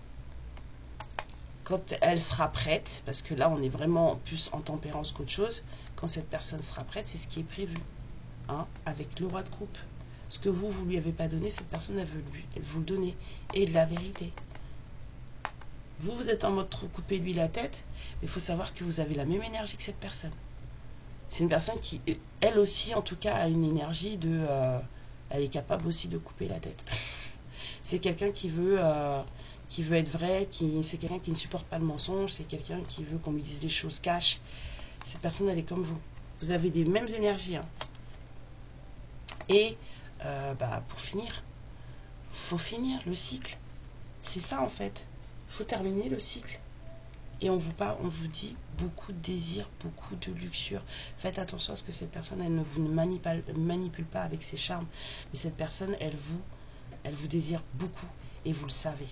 Quand elle sera prête, parce que là, on est vraiment plus en tempérance qu'autre chose, quand cette personne sera prête, c'est ce qui est prévu. Hein, avec le roi de coupe. Ce que vous lui avez pas donné, cette personne, elle veut vous le donner. Et de la vérité. Vous êtes en mode trop couper lui la tête, mais il faut savoir que vous avez la même énergie que cette personne. C'est une personne qui, elle aussi, en tout cas, a une énergie de... elle est capable aussi de couper la tête. C'est quelqu'un qui veut être vrai, c'est quelqu'un qui ne supporte pas le mensonge, c'est quelqu'un qui veut qu'on lui dise les choses cash. Cette personne, elle est comme vous. Vous avez des mêmes énergies. Hein. Et, pour finir, faut finir le cycle. C'est ça, en fait. Il faut terminer le cycle. Et on vous dit beaucoup de désirs, beaucoup de luxure. Faites attention à ce que cette personne, elle ne vous manipule pas avec ses charmes. Mais cette personne, elle vous désire beaucoup. Et vous le savez.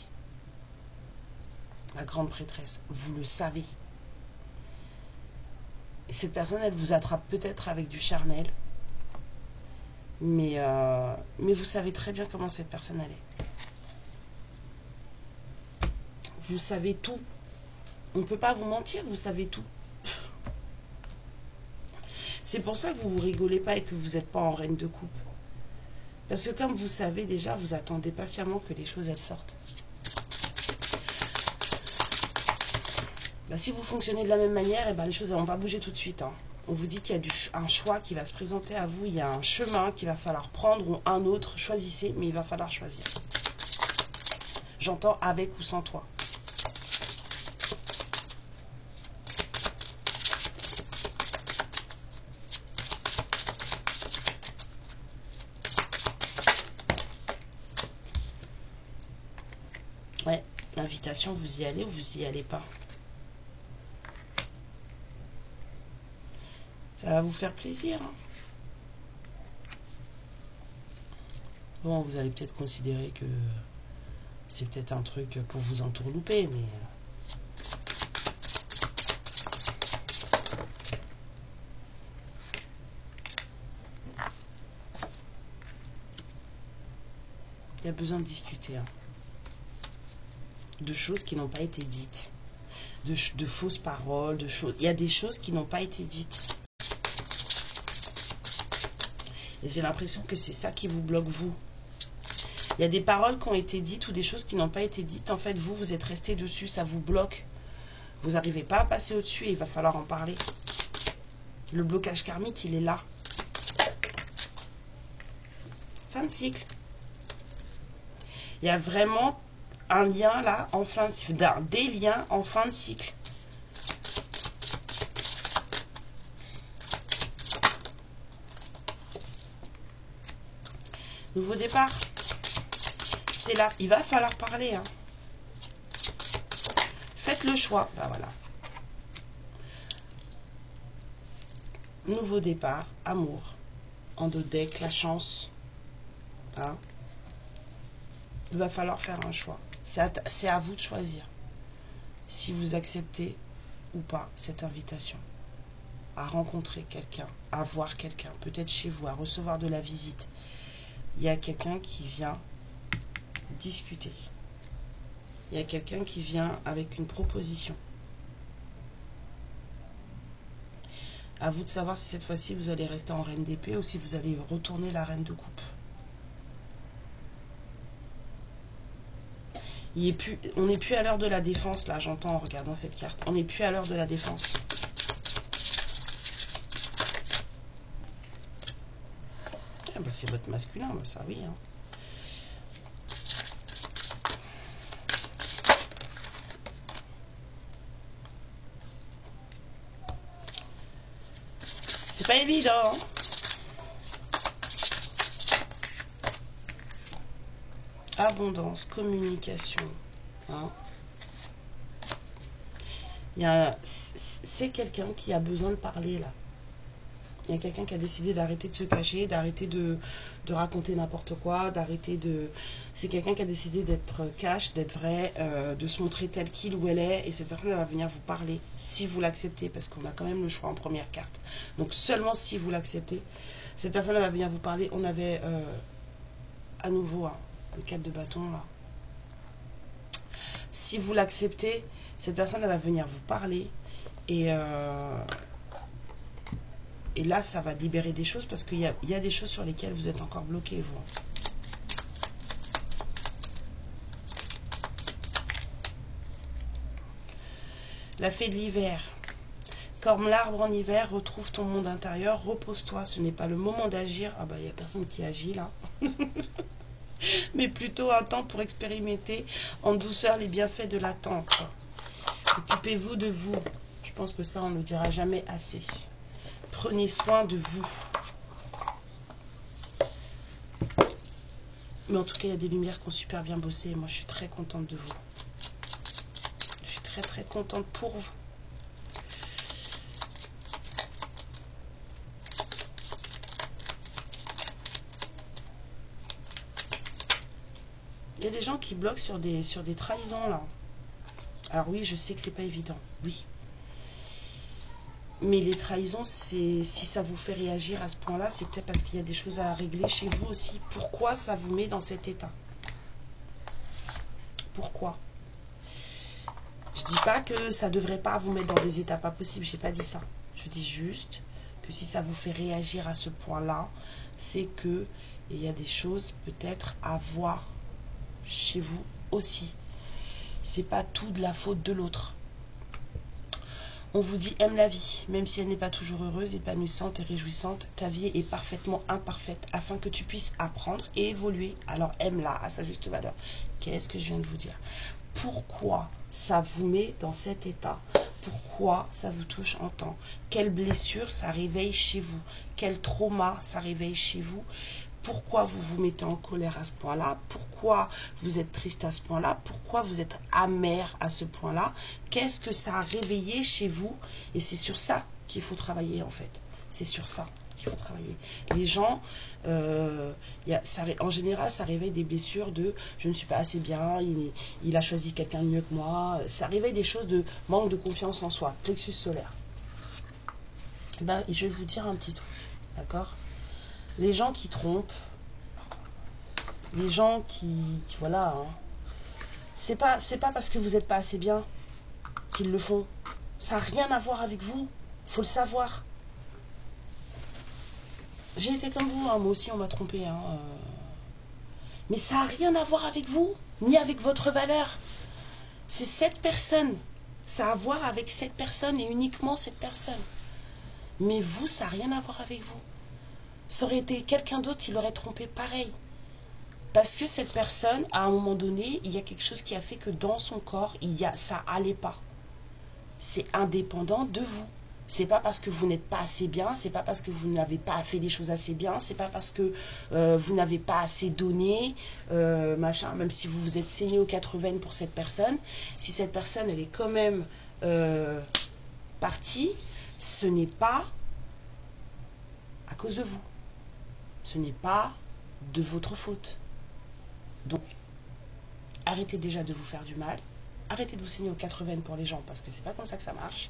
La grande prêtresse, vous le savez. Et cette personne, elle vous attrape peut-être avec du charnel. Mais vous savez très bien comment cette personne, elle est. Vous savez tout. On ne peut pas vous mentir, vous savez tout. C'est pour ça que vous ne rigolez pas et que vous n'êtes pas en reine de coupe. Parce que comme vous savez déjà, vous attendez patiemment que les choses, elles sortent. Si vous fonctionnez de la même manière, les choses ne vont pas bouger tout de suite. Hein. On vous dit qu'il y a un choix qui va se présenter à vous. Il y a un chemin qu'il va falloir prendre ou un autre. Choisissez, mais il va falloir choisir. J'entends avec ou sans toi. Ouais, l'invitation, vous y allez ou vous y allez pas? Ça va vous faire plaisir. Hein. Bon, vous allez peut-être considérer que c'est peut-être un truc pour vous entourlouper, mais... il y a besoin de discuter. Hein. De choses qui n'ont pas été dites. De fausses paroles, de choses... Il y a des choses qui n'ont pas été dites. Et j'ai l'impression que c'est ça qui vous bloque, vous. Il y a des paroles qui ont été dites ou des choses qui n'ont pas été dites. En fait, vous êtes resté dessus, ça vous bloque. Vous n'arrivez pas à passer au-dessus et il va falloir en parler. Le blocage karmique, il est là. Fin de cycle. Il y a vraiment un lien là, en fin de cycle. Des liens en fin de cycle. Nouveau départ. C'est là. Il va falloir parler. Hein. Faites le choix. Ben voilà. Nouveau départ. Amour. En dos de deck. La chance. Hein. Il va falloir faire un choix. C'est à vous de choisir. Si vous acceptez ou pas cette invitation. À rencontrer quelqu'un. À voir quelqu'un. Peut-être chez vous. À recevoir de la visite. Il y a quelqu'un qui vient discuter. Il y a quelqu'un qui vient avec une proposition. À vous de savoir si cette fois-ci vous allez rester en reine d'épée ou si vous allez retourner la reine de coupe. On n'est plus à l'heure de la défense, là, j'entends en regardant cette carte. On n'est plus à l'heure de la défense. Ah bah, c'est votre masculin, bah, ça oui. Hein. C'est pas évident. Hein. Abondance, communication. Hein. C'est quelqu'un qui a besoin de parler là. Il y a quelqu'un qui a décidé d'arrêter de se cacher, d'arrêter de raconter n'importe quoi, d'arrêter de... C'est quelqu'un qui a décidé d'être cash, d'être vrai, de se montrer tel qu'il ou elle est, et cette personne va venir vous parler si vous l'acceptez, parce qu'on a quand même le choix en première carte. Donc seulement si vous l'acceptez, cette personne va venir vous parler. On avait à nouveau le 4 de bâton là. Si vous l'acceptez, cette personne va venir vous parler et là, ça va libérer des choses parce qu'il y a des choses sur lesquelles vous êtes encore bloqué, vous. La fée de l'hiver. Comme l'arbre en hiver, retrouve ton monde intérieur, repose-toi. Ce n'est pas le moment d'agir. Ah bah, il n'y a personne qui agit là. Mais plutôt un temps pour expérimenter en douceur les bienfaits de l'attente. Occupez-vous de vous. Je pense que ça, on ne le dira jamais assez. Prenez soin de vous. Mais en tout cas, il y a des lumières qui ont super bien bossé. Et moi, je suis très contente de vous. Je suis très très contente pour vous. Il y a des gens qui bloquent sur des trahisons là. Alors oui, je sais que c'est pas évident. Oui. Mais les trahisons, si ça vous fait réagir à ce point-là, c'est peut-être parce qu'il y a des choses à régler chez vous aussi. Pourquoi ça vous met dans cet état? Pourquoi? Je dis pas que ça devrait pas vous mettre dans des états pas possibles. J'ai pas dit ça. Je dis juste que si ça vous fait réagir à ce point-là, c'est que il y a des choses peut-être à voir chez vous aussi. C'est pas tout de la faute de l'autre. On vous dit aime la vie, même si elle n'est pas toujours heureuse, épanouissante et réjouissante. Ta vie est parfaitement imparfaite afin que tu puisses apprendre et évoluer. Alors aime-la à sa juste valeur. Qu'est-ce que je viens de vous dire? Pourquoi ça vous met dans cet état? Pourquoi ça vous touche en temps? Quelle blessure ça réveille chez vous? Quel trauma ça réveille chez vous? Pourquoi vous vous mettez en colère à ce point-là? Pourquoi vous êtes triste à ce point-là? Pourquoi vous êtes amer à ce point-là? Qu'est-ce que ça a réveillé chez vous? Et c'est sur ça qu'il faut travailler en fait. C'est sur ça qu'il faut travailler. Les gens, en général, ça réveille des blessures de « je ne suis pas assez bien, il a choisi quelqu'un de mieux que moi ». Ça réveille des choses de manque de confiance en soi, plexus solaire. Ben, je vais vous dire un petit truc, d'accord? Les gens qui trompent, les gens qui voilà, hein, c'est pas parce que vous n'êtes pas assez bien qu'ils le font. Ça n'a rien à voir avec vous, faut le savoir. J'ai été comme vous, hein, moi aussi on m'a trompé, hein, mais ça n'a rien à voir avec vous, ni avec votre valeur. C'est cette personne, ça a à voir avec cette personne et uniquement cette personne. Mais vous, ça n'a rien à voir avec vous. Ça aurait été quelqu'un d'autre qui l'aurait trompé pareil. Parce que cette personne, à un moment donné, il y a quelque chose qui a fait que dans son corps, ça allait pas. C'est indépendant de vous. C'est pas parce que vous n'êtes pas assez bien, c'est pas parce que vous n'avez pas fait les choses assez bien, c'est pas parce que vous n'avez pas assez donné, machin, même si vous vous êtes saigné aux 80 pour cette personne, si cette personne elle est quand même partie, ce n'est pas à cause de vous. Ce n'est pas de votre faute. Donc, arrêtez déjà de vous faire du mal. Arrêtez de vous saigner aux 80 pour les gens, parce que c'est pas comme ça que ça marche.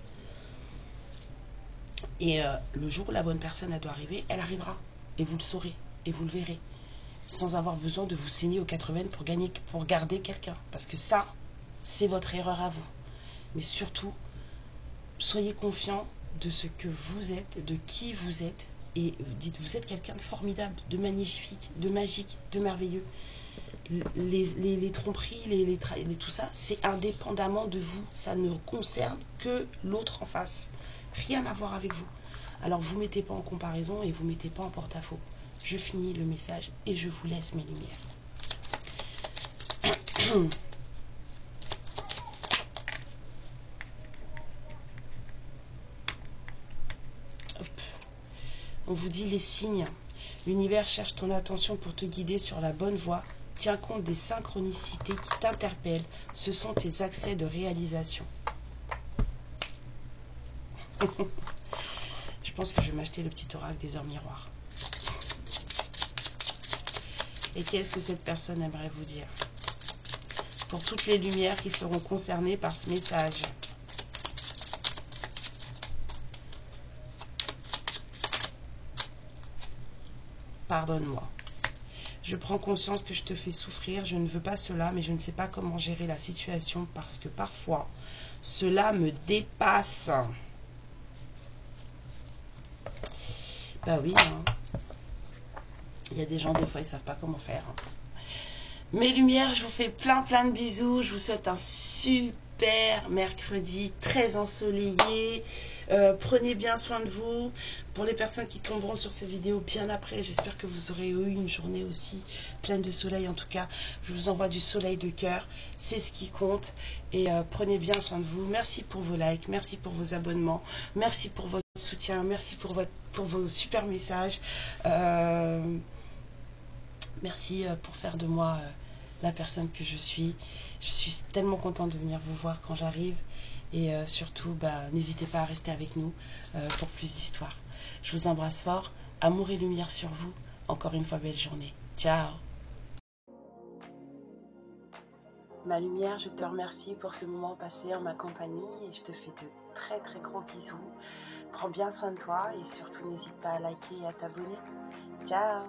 Et le jour où la bonne personne elle doit arriver, elle arrivera. Et vous le saurez. Et vous le verrez. Sans avoir besoin de vous saigner aux 80 pour garder quelqu'un. Parce que ça, c'est votre erreur à vous. Mais surtout, soyez confiants de ce que vous êtes, de qui vous êtes. Et dites, vous êtes quelqu'un de formidable, de magnifique, de magique, de merveilleux. Les tromperies, tout ça, c'est indépendamment de vous. Ça ne concerne que l'autre en face. Rien à voir avec vous. Alors vous ne mettez pas en comparaison et vous ne mettez pas en porte-à-faux. Je finis le message et je vous laisse mes lumières. Hop. On vous dit les signes. L'univers cherche ton attention pour te guider sur la bonne voie. Tiens compte des synchronicités qui t'interpellent. Ce sont tes accès de réalisation. Je pense que je vais m'acheter le petit oracle des heures miroirs. Et qu'est-ce que cette personne aimerait vous dire? Pour toutes les lumières qui seront concernées par ce message. Pardonne-moi. Je prends conscience que je te fais souffrir, je ne veux pas cela, mais je ne sais pas comment gérer la situation parce que parfois, cela me dépasse. Bah oui, hein. Il y a des gens, des fois, ils ne savent pas comment faire. Mes lumières, je vous fais plein de bisous. Je vous souhaite un super mercredi, très ensoleillé. Prenez bien soin de vous. Pour les personnes qui tomberont sur cette vidéo bien après, j'espère que vous aurez eu une journée aussi pleine de soleil. En tout cas, je vous envoie du soleil de cœur. C'est ce qui compte. Et prenez bien soin de vous. Merci pour vos likes. Merci pour vos abonnements. Merci pour votre soutien. Merci pour vos super messages. Merci pour faire de moi la personne que je suis. Je suis tellement contente de venir vous voir quand j'arrive. Et surtout, n'hésitez pas à rester avec nous pour plus d'histoires. Je vous embrasse fort. Amour et lumière sur vous. Encore une fois, belle journée. Ciao. Ma lumière, je te remercie pour ce moment passé en ma compagnie. Et je te fais de très gros bisous. Prends bien soin de toi et surtout n'hésite pas à liker et à t'abonner. Ciao.